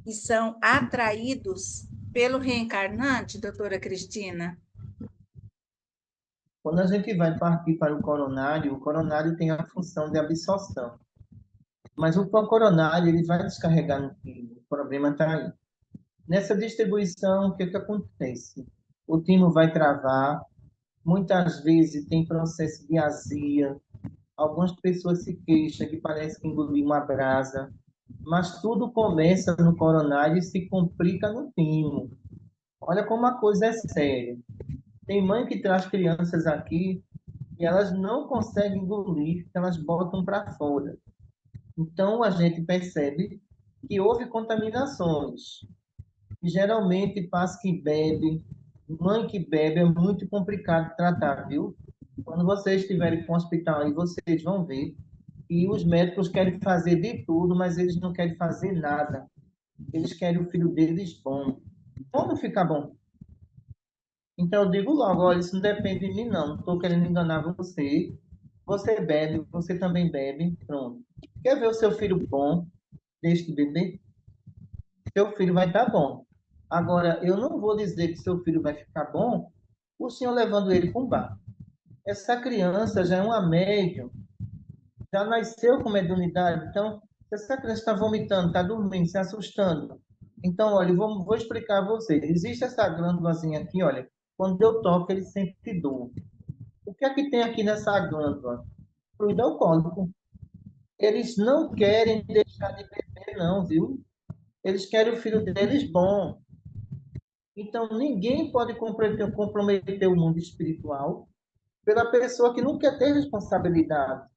e são atraídos pelo reencarnante, doutora Cristina? Quando a gente vai partir para o coronário tem a função de absorção. Mas o coronário ele vai descarregar no timo. O problema está aí. Nessa distribuição, o que acontece? O timo vai travar, muitas vezes tem processo de azia, algumas pessoas se queixam que parece que engoliu uma brasa, mas tudo começa no coronário e se complica no timo. Olha como a coisa é séria. Tem mãe que traz crianças aqui e elas não conseguem engolir, elas botam para fora. Então, a gente percebe que houve contaminações. E, geralmente, pais que bebem, mãe que bebe, é muito complicado de tratar, viu? Quando vocês estiverem com o hospital aí, vocês vão ver que os médicos querem fazer de tudo, mas eles não querem fazer nada. Eles querem o filho deles bom. Como ficar bom? Então, eu digo logo, olha, isso não depende de mim, não estou querendo enganar você. Você bebe, você também bebe, pronto. Quer ver o seu filho bom? Deixe de beber. Seu filho vai estar bom. Agora, eu não vou dizer que seu filho vai ficar bom o senhor levando ele para um bar. Essa criança já é uma médium, já nasceu com mediunidade. Então, se essa criança está vomitando, está dormindo, se assustando, então, olha, eu vou explicar a você. Existe essa glândulazinha aqui, olha, quando eu toco, ele sente dor. O que é que tem aqui nessa glândula? Fluido alcoólico. Eles não querem deixar de beber, não, viu? Eles querem o filho deles bom. Então, ninguém pode comprometer o mundo espiritual pela pessoa que não quer ter responsabilidade.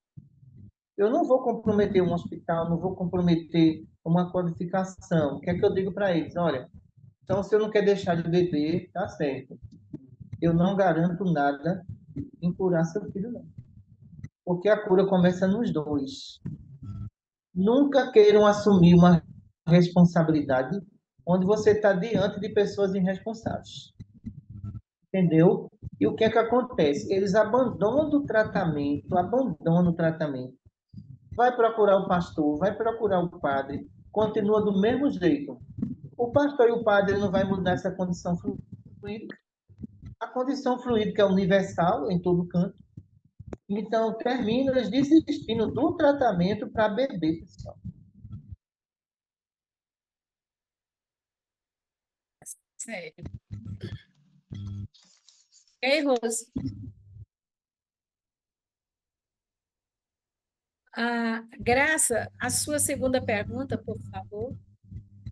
Eu não vou comprometer um hospital, não vou comprometer uma qualificação. O que é que eu digo para eles? Olha, então se eu não quer deixar de beber, tá certo. Eu não garanto nada em curar seu filho, não. Porque a cura começa nos dois. Nunca queiram assumir uma responsabilidade onde você está diante de pessoas irresponsáveis. Entendeu? E o que é que acontece? Eles abandonam o tratamento. Vai procurar o pastor, vai procurar o padre, continua do mesmo jeito. O pastor e o padre não vai mudar essa condição fluídica. A condição fluídica é universal em todo canto. Então, termina eles desistindo do tratamento para beber, pessoal. Sério. Ei, Rose. Graça, a sua segunda pergunta, por favor.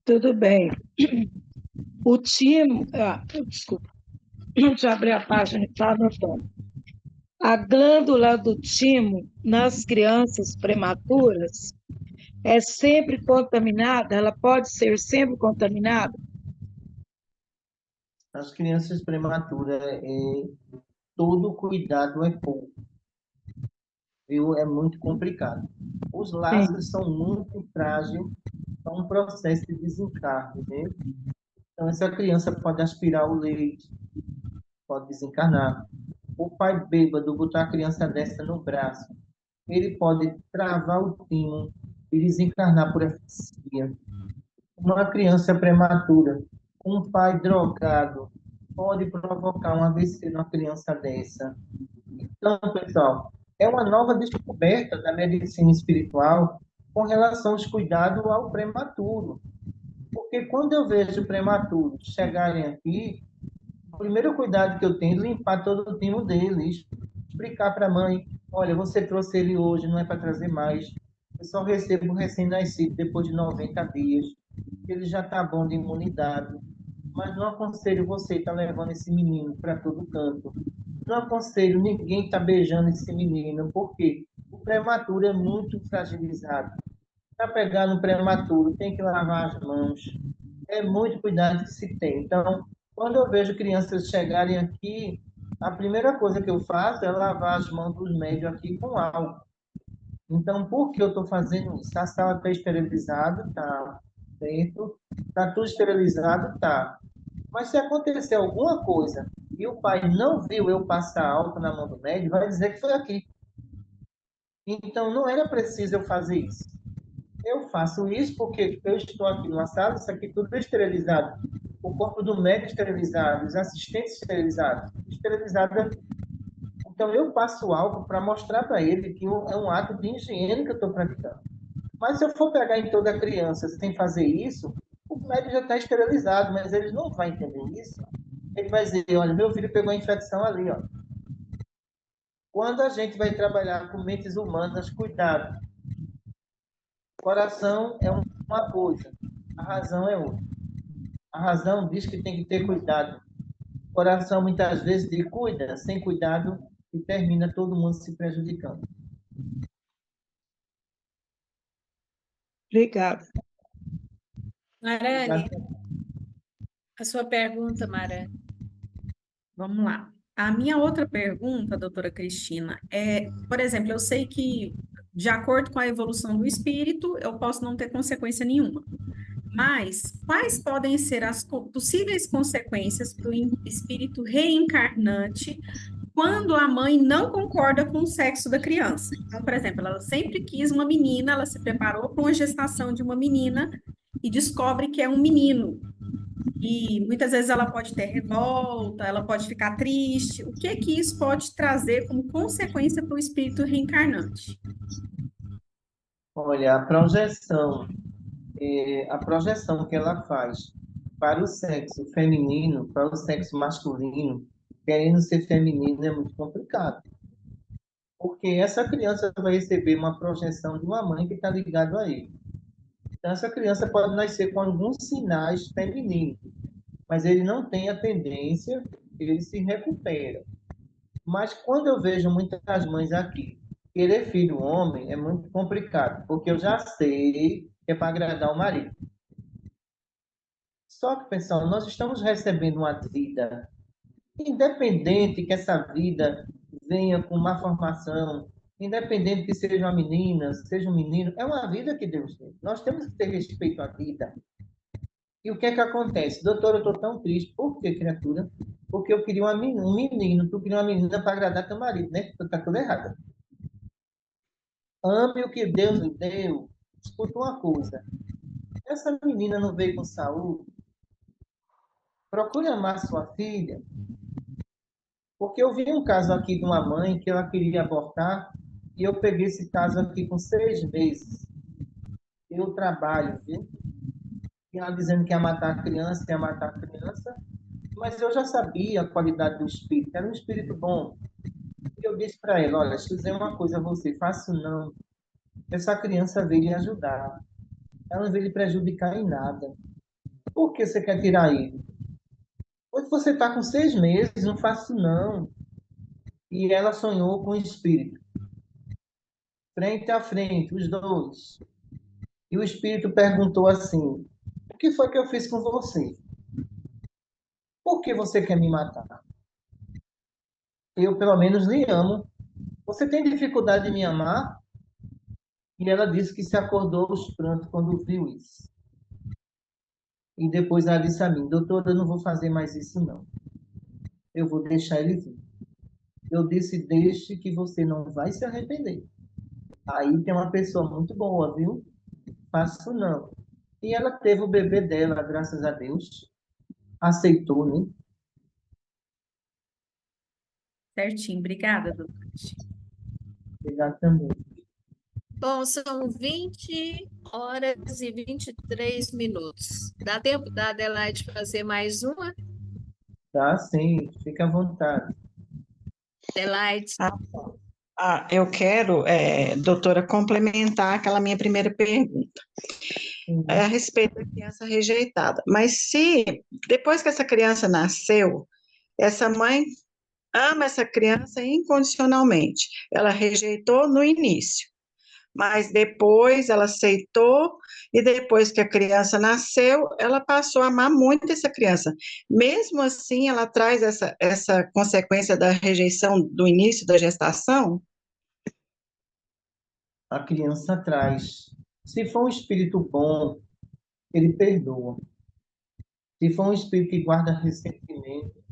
Tudo bem. O timo, desculpa, deixa eu abrir a página que está anotando. A glândula do timo nas crianças prematuras é sempre contaminada? Ela pode ser sempre contaminada? As crianças prematuras, todo cuidado é pouco. Viu? É muito complicado. Os laços são muito frágeis, é um processo de desencarne, né? Então, essa criança pode aspirar o leite, pode desencarnar. O pai bêbado botar a criança dessa no braço, ele pode travar o timo e desencarnar por asfixia. Uma criança prematura, um pai drogado, pode provocar um AVC numa criança dessa. Então, pessoal, é uma nova descoberta da medicina espiritual com relação aos cuidados ao prematuro. Porque quando eu vejo prematuros chegarem aqui, o primeiro cuidado que eu tenho é limpar todo o timo deles, explicar para a mãe, olha, você trouxe ele hoje, não é para trazer mais. Eu só recebo o recém-nascido depois de 90 dias. Ele já está bom de imunidade. Mas não aconselho você estar levando esse menino para todo canto. Não aconselho ninguém estar beijando esse menino, porque o prematuro é muito fragilizado. Para pegar no prematuro, tem que lavar as mãos. É muito cuidado que se tem. Então, quando eu vejo crianças chegarem aqui, a primeira coisa que eu faço é lavar as mãos dos médicos aqui com álcool. Então, por que eu estou fazendo isso? A sala está esterilizada, está dentro, está tudo esterilizado, tá. Mas se acontecer alguma coisa e o pai não viu eu passar álcool na mão do médico, vai dizer que foi aqui. Então, não era preciso eu fazer isso. Eu faço isso porque eu estou aqui numa sala, isso aqui tudo é esterilizado. O corpo do médico esterilizado, os assistentes esterilizados, esterilizado. Então, eu passo álcool para mostrar para ele que é um ato de higiene que eu estou praticando. Mas se eu for pegar em toda criança sem fazer isso, o médico já está esterilizado, mas ele não vai entender isso. Ele vai dizer, olha, meu filho pegou a infecção ali, ó. Quando a gente vai trabalhar com mentes humanas, cuidado. Coração é uma coisa, a razão é outra. A razão diz que tem que ter cuidado. O coração muitas vezes diz, cuida, sem cuidado, e termina todo mundo se prejudicando. Obrigada. Marane, a sua pergunta, Marane. Vamos lá. A minha outra pergunta, doutora Cristina, é, por exemplo, eu sei que, de acordo com a evolução do espírito, eu posso não ter consequência nenhuma. Mas quais podem ser as possíveis consequências para o espírito reencarnante quando a mãe não concorda com o sexo da criança? Então, por exemplo, ela sempre quis uma menina, ela se preparou para uma gestação de uma menina e descobre que é um menino. E muitas vezes ela pode ter revolta, ela pode ficar triste. O que é que isso pode trazer como consequência para o espírito reencarnante? Olha, a projeção que ela faz para o sexo feminino, para o sexo masculino, querendo ser feminino, é muito complicado. Porque essa criança vai receber uma projeção de uma mãe que está ligada a ele. Então, essa criança pode nascer com alguns sinais femininos, mas ele não tem a tendência, ele se recupera. Mas quando eu vejo muitas mães aqui, querer filho homem é muito complicado, porque eu já sei que é para agradar o marido. Só que, pessoal, nós estamos recebendo uma vida, independente que essa vida venha com má formação, independente que seja uma menina, seja um menino, é uma vida que Deus deu. Nós temos que ter respeito à vida. E o que é que acontece? Doutora, eu estou tão triste. Por que, criatura? Porque eu queria um menino, tu queria uma menina para agradar teu marido, né? Tu tá tudo errado. Ame o que Deus lhe deu. Escuta uma coisa. Essa menina não veio com saúde. Procure amar sua filha. Porque eu vi um caso aqui de uma mãe que ela queria abortar e eu peguei esse caso aqui com 6 meses. Eu trabalho, viu? E ela dizendo que ia matar a criança, ia matar a criança. Mas eu já sabia a qualidade do espírito. Era um espírito bom. E eu disse para ela, olha, se eu dizer uma coisa a você, faça não. Essa criança veio lhe ajudar. Ela não veio lhe prejudicar em nada. Por que você quer tirar ele? Pois você está com 6 meses, não faço não. E ela sonhou com o espírito. Frente a frente, os dois. E o espírito perguntou assim, o que foi que eu fiz com você? Por que você quer me matar? Eu, pelo menos, lhe amo. Você tem dificuldade de me amar? E ela disse que se acordou aos prantos quando viu isso. E depois ela disse a mim, doutora, eu não vou fazer mais isso, não. Eu vou deixar ele vir. Eu disse, deixe que você não vai se arrepender. Aí tem uma pessoa muito boa, viu? Faço não. E ela teve o bebê dela, graças a Deus. Aceitou, né? Certinho, obrigada, doutora. Obrigado também. Bom, são 20 horas e 23 minutos. Dá tempo da Adelaide fazer mais uma? Tá, sim. Fica à vontade. Adelaide. Eu quero, doutora, complementar aquela minha primeira pergunta. É a respeito da criança rejeitada. Mas se, depois que essa criança nasceu, essa mãe ama essa criança incondicionalmente. Ela rejeitou no início, mas depois ela aceitou, e depois que a criança nasceu, ela passou a amar muito essa criança. Mesmo assim, ela traz essa consequência da rejeição do início da gestação? A criança traz. Se for um espírito bom, ele perdoa. Se for um espírito que guarda ressentimento,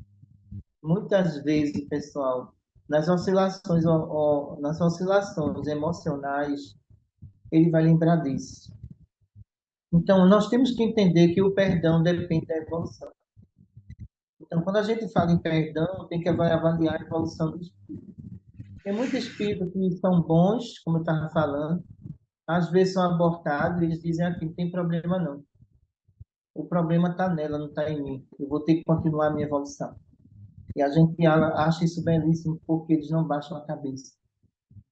muitas vezes, pessoal, nas oscilações emocionais, ele vai lembrar disso. Então, nós temos que entender que o perdão depende da evolução. Então, quando a gente fala em perdão, tem que avaliar a evolução do espírito. Tem muitos espíritos que são bons, como eu estava falando, às vezes são abortados e eles dizem aqui, não tem problema não. O problema está nela, não está em mim. Eu vou ter que continuar a minha evolução. E a gente acha isso belíssimo porque eles não baixam a cabeça.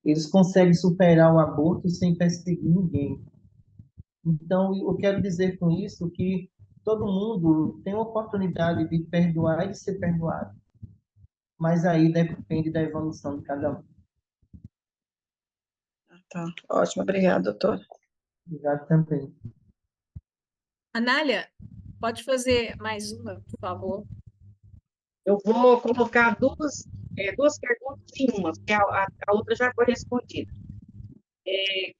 Eles conseguem superar o aborto sem perseguir ninguém. Então, eu quero dizer com isso que todo mundo tem a oportunidade de perdoar e de ser perdoado. Mas aí depende da evolução de cada um. Tá, ótimo, obrigada, doutora. Obrigado também. Anália, pode fazer mais uma, por favor? Eu vou colocar duas perguntas em uma, porque a outra já foi respondida.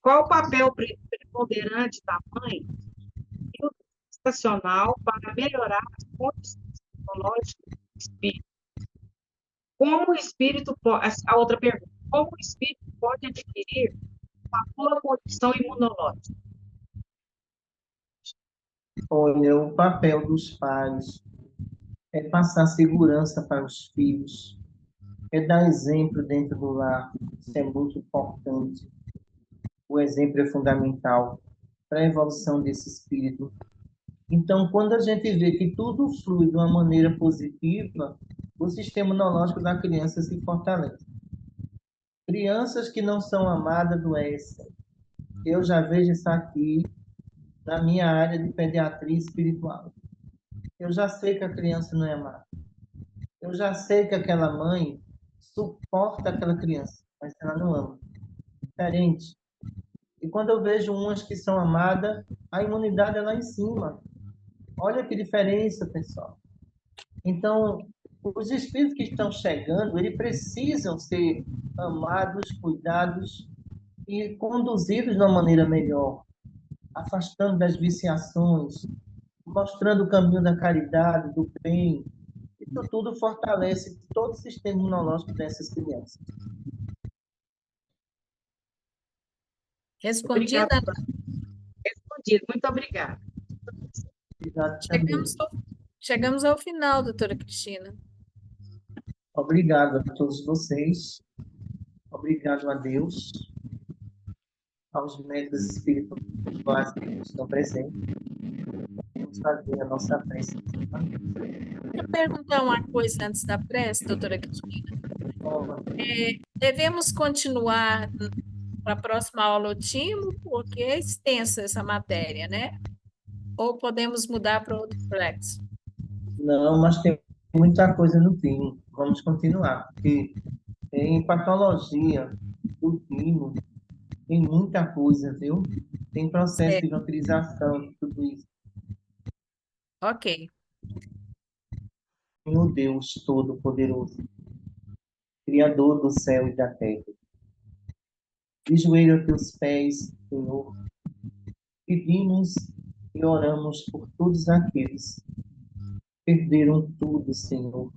Qual o papel preponderante da mãe e o estacional para melhorar as condições psicológicas do espírito? Como o espírito pode, a outra pergunta, como o espírito pode adquirir uma boa condição imunológica? Olha, o papel dos pais é passar segurança para os filhos, é dar exemplo dentro do lar. Isso é muito importante. O exemplo é fundamental para a evolução desse espírito. Então, quando a gente vê que tudo flui de uma maneira positiva, o sistema imunológico da criança se fortalece. Crianças que não são amadas adoecem. Eu já vejo isso aqui na minha área de pediatria espiritual. Eu já sei que a criança não é amada. Eu já sei que aquela mãe suporta aquela criança, mas ela não ama. diferente. E quando eu vejo umas que são amadas, a imunidade é lá em cima. Olha que diferença, pessoal. Então, os espíritos que estão chegando, eles precisam ser amados, cuidados e conduzidos de uma maneira melhor, afastando das viciações, mostrando o caminho da caridade, do bem. Isso tudo fortalece todo o sistema imunológico dessas crianças. Respondida? Obrigada. Respondido. Muito obrigada. Obrigado também. Chegamos ao final, doutora Cristina. Obrigado a todos vocês. Obrigado a Deus, aos médicos espirituais que estão presentes. Vamos fazer a nossa prece. Quero perguntar uma coisa antes da prece, doutora Cristina. Devemos continuar para a próxima aula o timo, porque é extensa essa matéria, né? Ou podemos mudar para outro plexo? Não, mas tem muita coisa no timo. Vamos continuar, porque em patologia do timo tem muita coisa, viu? Tem processo de vampirização, tudo isso. Ok. Meu Deus Todo-Poderoso, Criador do céu e da terra, de joelho a teus pés, Senhor, pedimos e oramos por todos aqueles que perderam tudo, Senhor,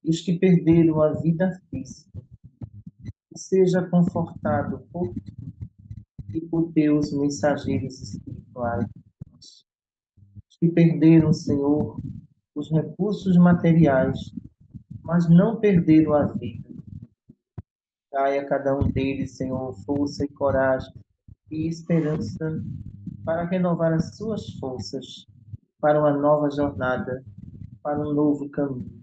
e os que perderam a vida física. Que seja confortado por ti e por teus mensageiros espirituais. Os que perderam, Senhor, os recursos materiais, mas não perderam a vida. Dai a cada um deles, Senhor, força e coragem e esperança para renovar as suas forças para uma nova jornada, para um novo caminho.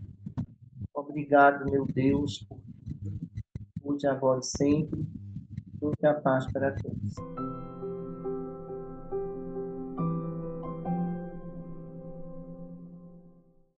Obrigado, meu Deus, por tudo, hoje, agora e sempre. Muita paz para todos.